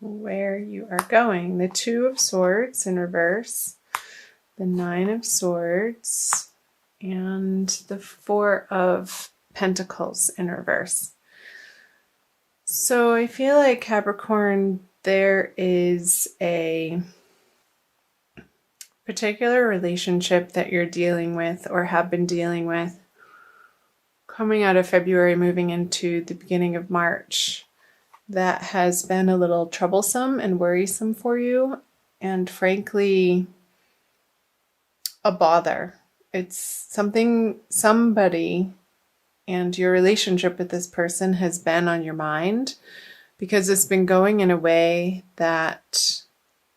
where you are going. The Two of Swords in reverse, the Nine of Swords, and the Four of Pentacles in reverse. So I feel like, Capricorn, there is a particular relationship that you're dealing with or have been dealing with coming out of February, moving into the beginning of March, that has been a little troublesome and worrisome for you, and frankly, a bother. It's somebody, and your relationship with this person has been on your mind because it's been going in a way that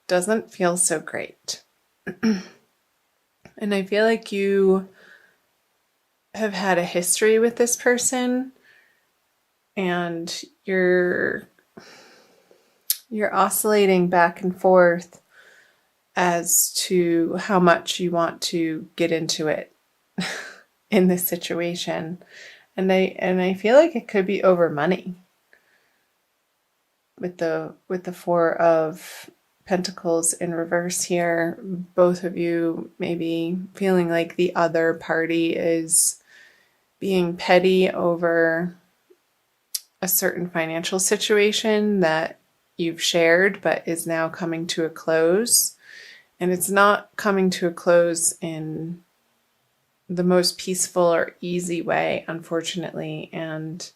doesn't feel so great. And I feel like you have had a history with this person, and you're oscillating back and forth as to how much you want to get into it in this situation. And I feel like it could be over money with the Four of Pentacles in reverse here. Both of you maybe feeling like the other party is being petty over a certain financial situation that you've shared but is now coming to a close. And it's not coming to a close in the most peaceful or easy way, unfortunately. And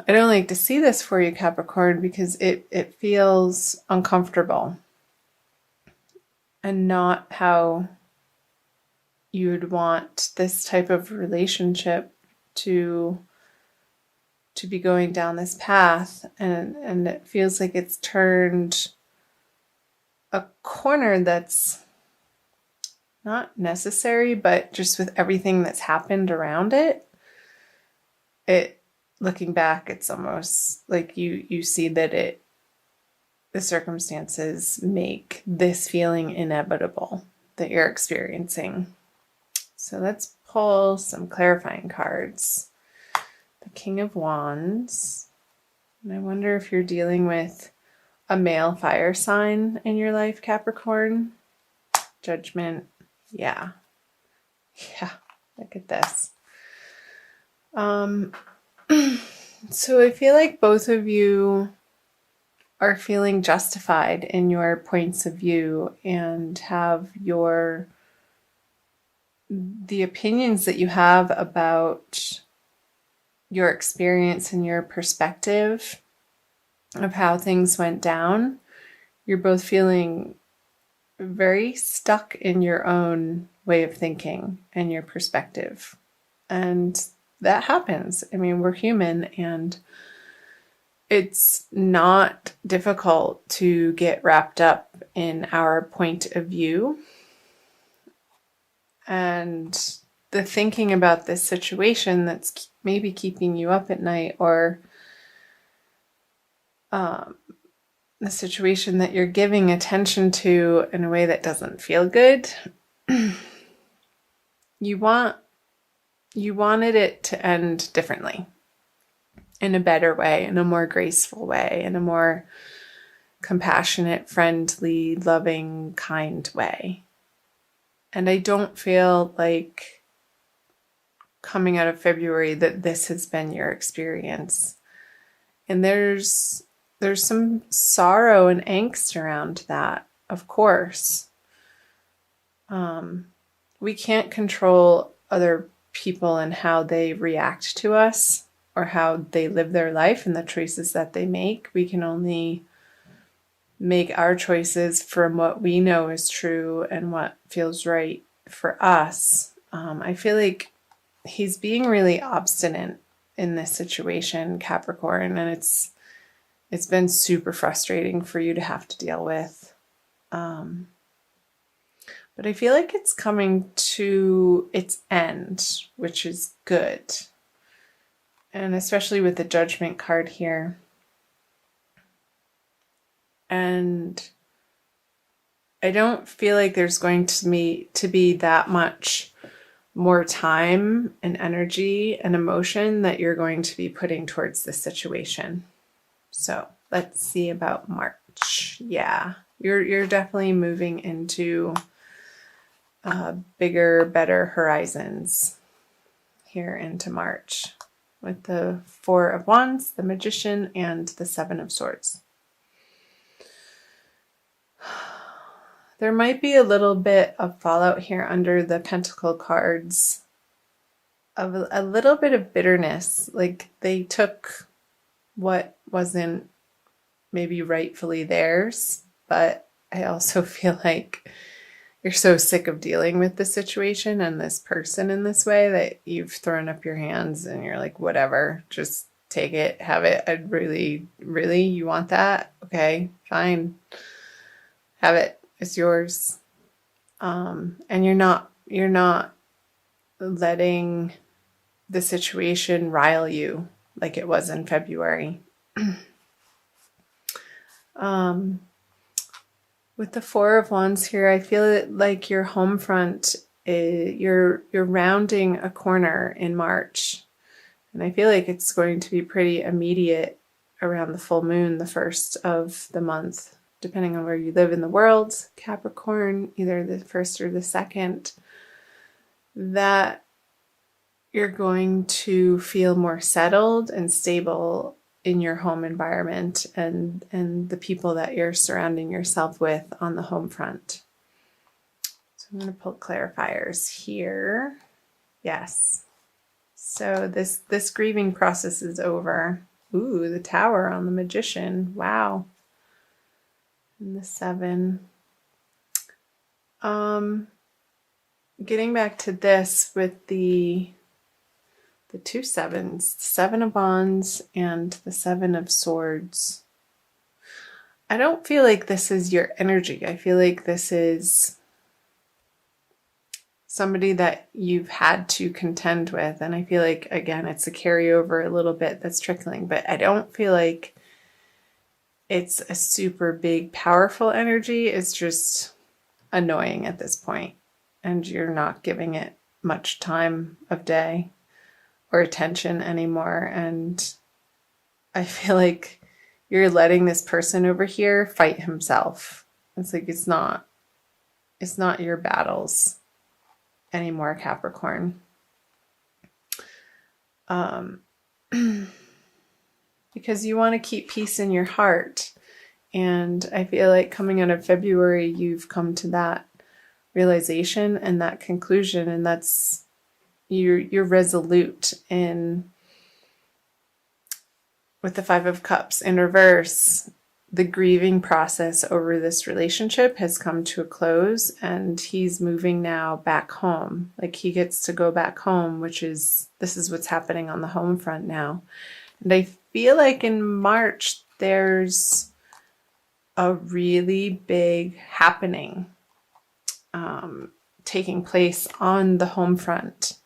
I don't like to see this for you, Capricorn, because it feels uncomfortable and not how you would want this type of relationship to be going down this path. And it feels like it's turned a corner that's not necessary, but just with everything that's happened around it, looking back, it's almost like you see that the circumstances make this feeling inevitable that you're experiencing. So let's pull some clarifying cards. The King of Wands. And I wonder if you're dealing with a male fire sign in your life, Capricorn. Judgment. Yeah. Look at this. So I feel like both of you are feeling justified in your points of view and have the opinions that you have about your experience and your perspective of how things went down. You're both feeling very stuck in your own way of thinking and your perspective. And that happens. I mean, we're human, and it's not difficult to get wrapped up in our point of view. And the thinking about this situation that's maybe keeping you up at night, or the situation that you're giving attention to in a way that doesn't feel good, you wanted it to end differently, in a better way, in a more graceful way, in a more compassionate, friendly, loving, kind way. And I don't feel like, coming out of February, that this has been your experience. And there's some sorrow and angst around that, of course. We can't control other people and how they react to us or how they live their life and the choices that they make. We can only make our choices from what we know is true and what feels right for us. I feel like he's being really obstinate in this situation, Capricorn, and it's been super frustrating for you to have to deal with. But I feel like it's coming to its end, which is good. And especially with the Judgment card here. And I don't feel like there's going to be that much more time and energy and emotion that you're going to be putting towards this situation. So let's see about March. Yeah, you're definitely moving into bigger, better horizons here into March with the Four of Wands, the Magician, and the Seven of Swords. There might be a little bit of fallout here under the Pentacle cards of a little bit of bitterness. Like they took what wasn't maybe rightfully theirs, but I also feel like you're so sick of dealing with the situation and this person in this way that you've thrown up your hands and you're like, whatever, just take it, have it. I'd really, you want that? Okay, fine. Have it. It's yours. And you're not letting the situation rile you like it was in February. With the Four of Wands here, I feel like your home front, you're rounding a corner in March. And I feel like it's going to be pretty immediate around the full moon, the first of the month, depending on where you live in the world. Capricorn, either the first or the second, that you're going to feel more settled and stable in your home environment and the people that you're surrounding yourself with on the home front. So I'm going to pull clarifiers here. Yes. So this grieving process is over. Ooh, the Tower on the Magician. Wow. And the 7. Getting back to this with the 2 sevens, 7 of Wands and the 7 of Swords. I don't feel like this is your energy. I feel like this is somebody that you've had to contend with. And I feel like, again, it's a carryover a little bit that's trickling, but I don't feel like it's a super big, powerful energy. It's just annoying at this point, and you're not giving it much time of day or attention anymore. And I feel like you're letting this person over here fight himself. It's like it's not your battles anymore, Capricorn. Because you want to keep peace in your heart. And I feel like coming out of February, you've come to that realization and that conclusion, and that's you're resolute in. With the 5 of Cups in reverse, the grieving process over this relationship has come to a close, and he's moving now back home. Like he gets to go back home, this is what's happening on the home front now. And I feel like in March, there's a really big happening taking place on the home front.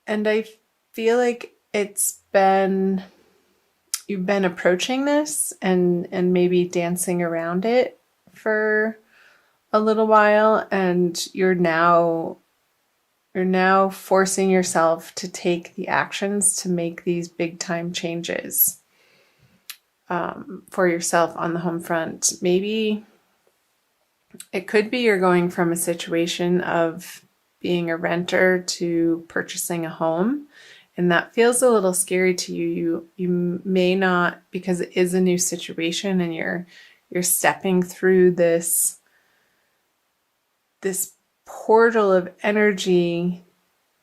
And I feel like you've been approaching this and maybe dancing around it for a little while, and you're now forcing yourself to take the actions to make these big time changes for yourself on the home front. Maybe it could be you're going from a situation of being a renter to purchasing a home. And that feels a little scary to you. You may not, because it is a new situation and you're stepping through this portal of energy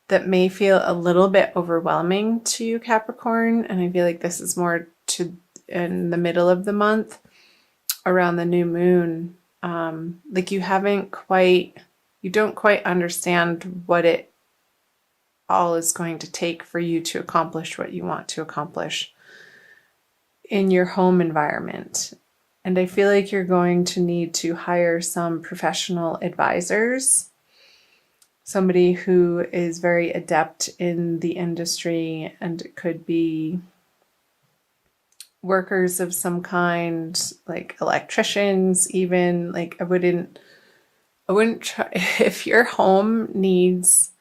that may feel a little bit overwhelming to you, Capricorn. And I feel like this is more in the middle of the month around the new moon. Like you don't quite understand what it all is going to take for you to accomplish what you want to accomplish in your home environment. And I feel like you're going to need to hire some professional advisors, somebody who is very adept in the industry, and it could be workers of some kind, like electricians, even. Like I wouldn't try if your home needs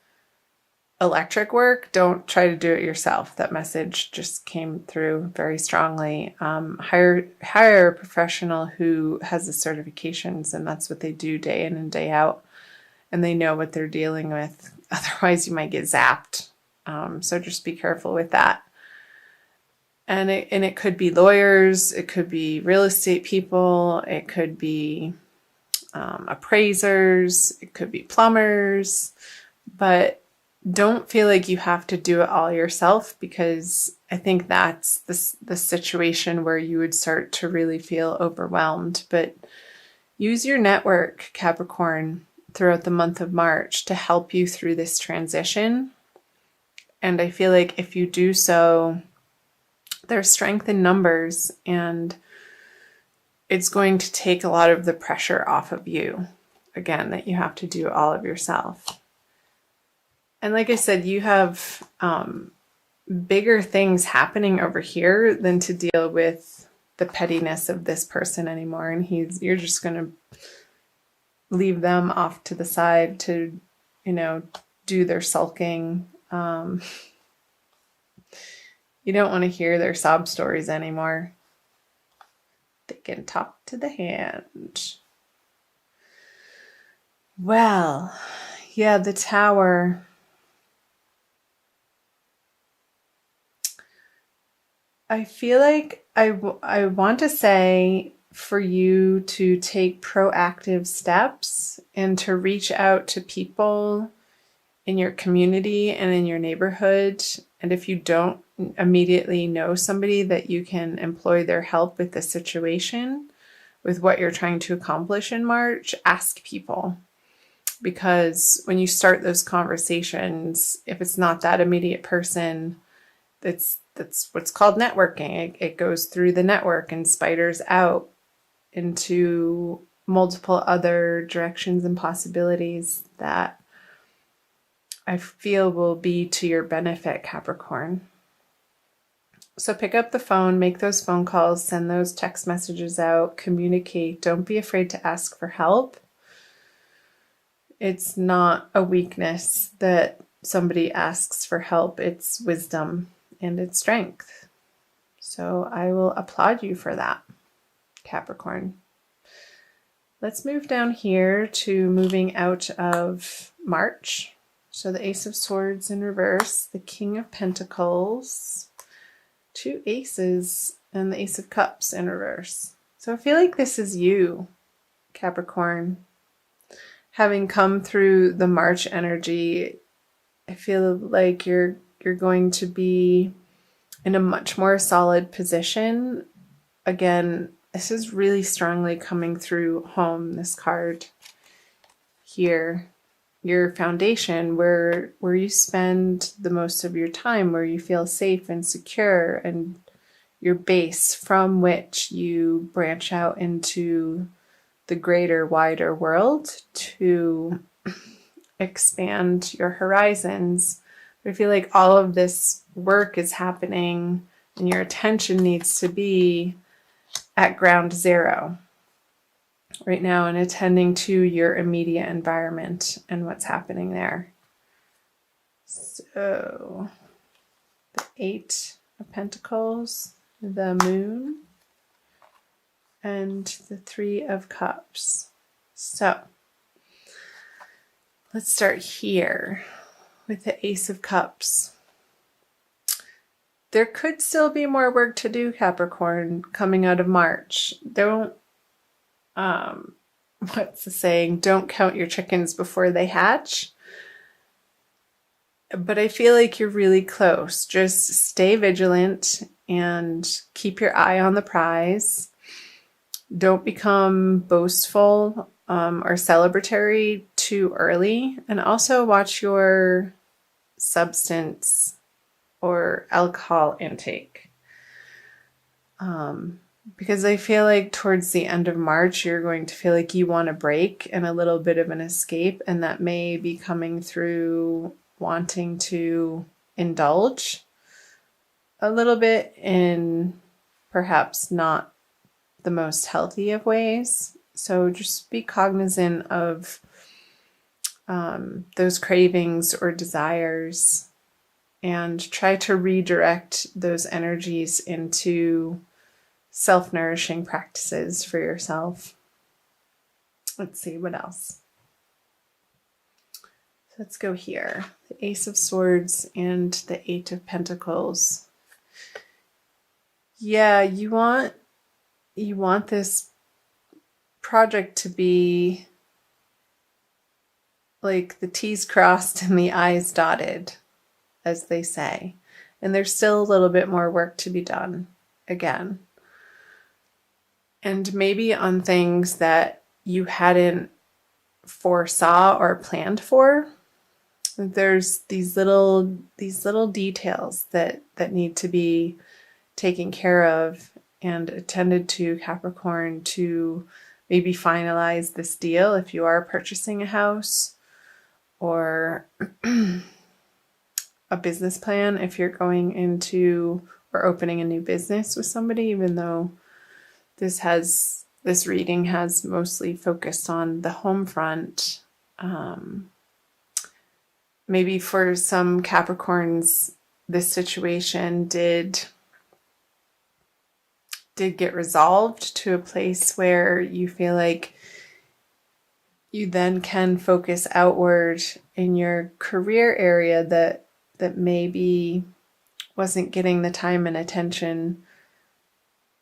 electric work, don't try to do it yourself. That message just came through very strongly. Hire a professional who has the certifications, and that's what they do day in and day out, and they know what they're dealing with. Otherwise, you might get zapped. So just be careful with that. And it could be lawyers, it could be real estate people, it could be appraisers, it could be plumbers, but don't feel like you have to do it all yourself, because I think that's the situation where you would start to really feel overwhelmed. But use your network, Capricorn, throughout the month of March to help you through this transition. And I feel like if you do so, there's strength in numbers, and it's going to take a lot of the pressure off of you, again, that you have to do all of yourself. And like I said, you have bigger things happening over here than to deal with the pettiness of this person anymore. And you're just going to leave them off to the side to, do their sulking. You don't want to hear their sob stories anymore. They can talk to the hand. Well, yeah, the Tower. I feel like I want to say for you to take proactive steps and to reach out to people in your community and in your neighborhood. And if you don't immediately know somebody that you can employ their help with the situation, with what you're trying to accomplish in March, ask people. Because when you start those conversations, if it's not that immediate person, that's what's called networking. It goes through the network and spiders out into multiple other directions and possibilities that I feel will be to your benefit, Capricorn. So pick up the phone, make those phone calls, send those text messages out, communicate. Don't be afraid to ask for help. It's not a weakness that somebody asks for help. It's wisdom and it's strength. So I will applaud you for that, Capricorn. Let's move down here to moving out of March. So the Ace of Swords in reverse, the King of Pentacles, 2 aces, and the Ace of Cups in reverse. So I feel like this is you, Capricorn. Having come through the March energy, I feel like you're going to be in a much more solid position. Again, this is really strongly coming through home, this card here. Your foundation, where you spend the most of your time, where you feel safe and secure, and your base from which you branch out into the greater, wider world to expand your horizons. But I feel like all of this work is happening and your attention needs to be at ground zero right now and attending to your immediate environment and what's happening there. So the 8 of Pentacles, the Moon, and the 3 of Cups. So let's start here with the Ace of Cups. There could still be more work to do, Capricorn, coming out of March. Don't, what's the saying? Don't count your chickens before they hatch. But I feel like you're really close. Just stay vigilant and keep your eye on the prize. Don't become boastful or celebratory too early. And also watch your substance or alcohol intake. Because I feel like towards the end of March, you're going to feel like you want a break and a little bit of an escape. And that may be coming through wanting to indulge a little bit in perhaps not the most healthy of ways. So just be cognizant of those cravings or desires, and try to redirect those energies into self-nourishing practices for yourself. Let's see, what else? So let's go here. The Ace of Swords and the Eight of Pentacles. Yeah, you want this project to be like the T's crossed and the I's dotted, as they say. And there's still a little bit more work to be done again. And maybe on things that you hadn't foresaw or planned for. There's these little details that need to be taken care of and attended to, Capricorn, to maybe finalize this deal if you are purchasing a house, or a business plan if you're going into or opening a new business with somebody, even though this reading has mostly focused on the home front. Maybe for some Capricorns, this situation did get resolved to a place where you feel like you then can focus outward in your career area that maybe wasn't getting the time and attention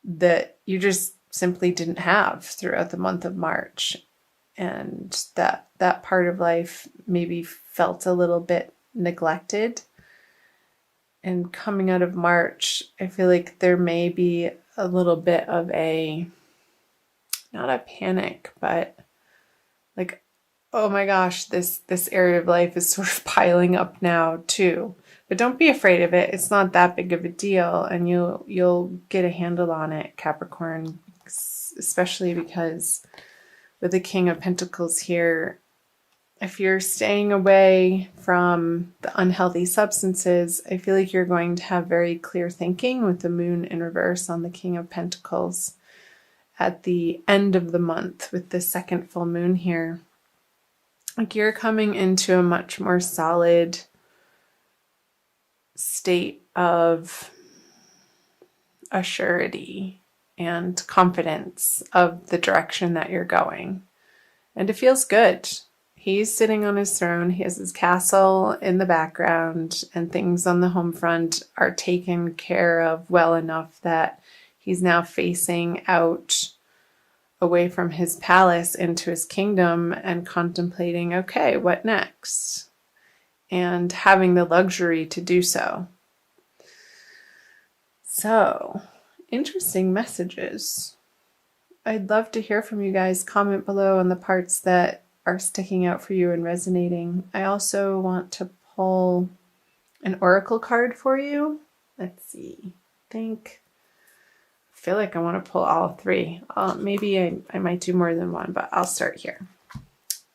that you just simply didn't have throughout the month of March. And that part of life maybe felt a little bit neglected. And coming out of March, I feel like there may be a little bit of not a panic, but like, oh my gosh, this area of life is sort of piling up now too. But don't be afraid of it. It's not that big of a deal, and you'll get a handle on it, Capricorn, especially because with the King of Pentacles here, if you're staying away from the unhealthy substances, I feel like you're going to have very clear thinking with the Moon in reverse on the King of Pentacles at the end of the month with the second full moon here. Like, you're coming into a much more solid state of assurity and confidence of the direction that you're going. And it feels good. He's sitting on his throne. He has his castle in the background, and things on the home front are taken care of well enough that he's now facing out away from his palace into his kingdom and contemplating, okay, what next? And having the luxury to do so. So, interesting messages. I'd love to hear from you guys. Comment below on the parts that are sticking out for you and resonating. I also want to pull an oracle card for you. Let's see. I feel like I want to pull all three. Maybe I might do more than one, but I'll start here.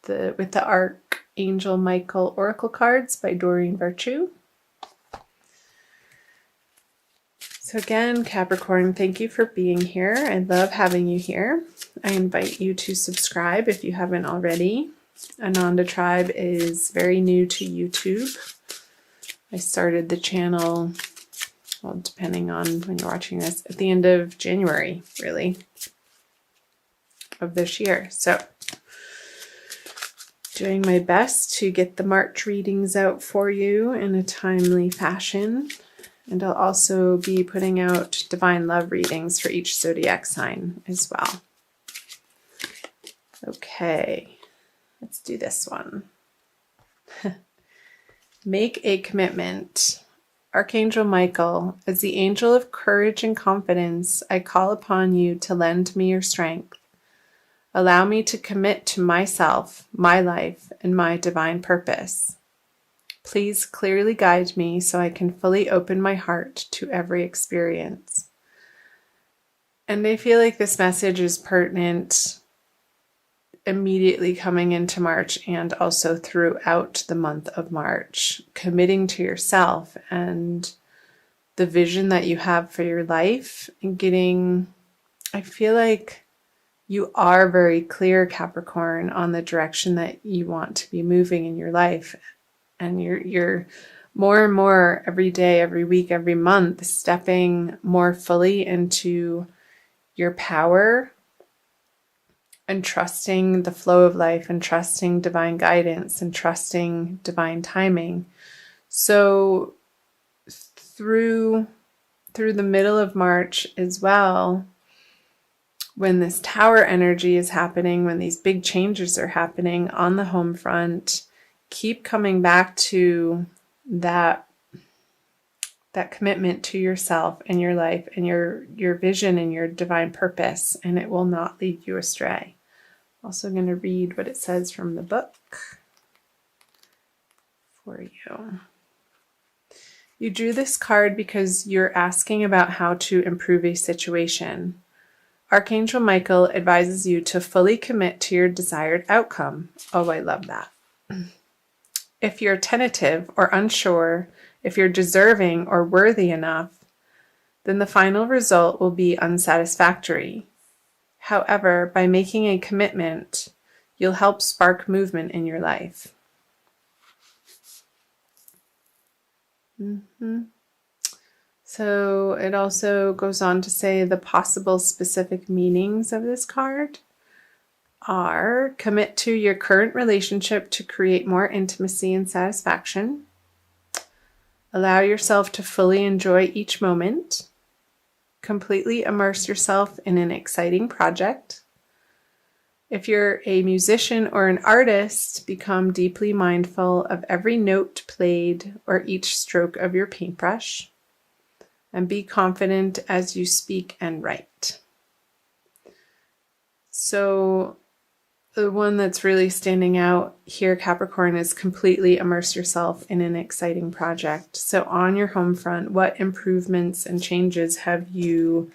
With the Archangel Michael Oracle cards by Doreen Virtue. So again, Capricorn, thank you for being here. I love having you here. I invite you to subscribe if you haven't already. Ananda Tribe is very new to YouTube. I started the channel, well, depending on when you're watching this, at the end of January, really, of this year. So, doing my best to get the March readings out for you in a timely fashion. And I'll also be putting out divine love readings for each zodiac sign as well. Okay, let's do this one. Make a commitment. Archangel Michael, as the angel of courage and confidence, I call upon you to lend me your strength. Allow me to commit to myself, my life, and my divine purpose. Please clearly guide me so I can fully open my heart to every experience. And I feel like this message is pertinent immediately coming into March and also throughout the month of March. Committing to yourself and the vision that you have for your life, and I feel like You are very clear, Capricorn, on the direction that you want to be moving in your life. And you're more and more every day, every week, every month, stepping more fully into your power and trusting the flow of life and trusting divine guidance and trusting divine timing. So through the middle of March as well, when this tower energy is happening, when these big changes are happening on the home front, keep coming back to that commitment to yourself and your life and your vision and your divine purpose, and it will not lead you astray. Also going to read what it says from the book for you. You drew this card because you're asking about how to improve a situation. Archangel Michael advises you to fully commit to your desired outcome. Oh, I love that. If you're tentative or unsure, if you're deserving or worthy enough, then the final result will be unsatisfactory. However, by making a commitment, you'll help spark movement in your life. So it also goes on to say the possible specific meanings of this card are: commit to your current relationship to create more intimacy and satisfaction. Allow yourself to fully enjoy each moment. Completely immerse yourself in an exciting project. If you're a musician or an artist, become deeply mindful of every note played or each stroke of your paintbrush. And be confident as you speak and write. So the one that's really standing out here, Capricorn, is completely immerse yourself in an exciting project. So on your home front, what improvements and changes have you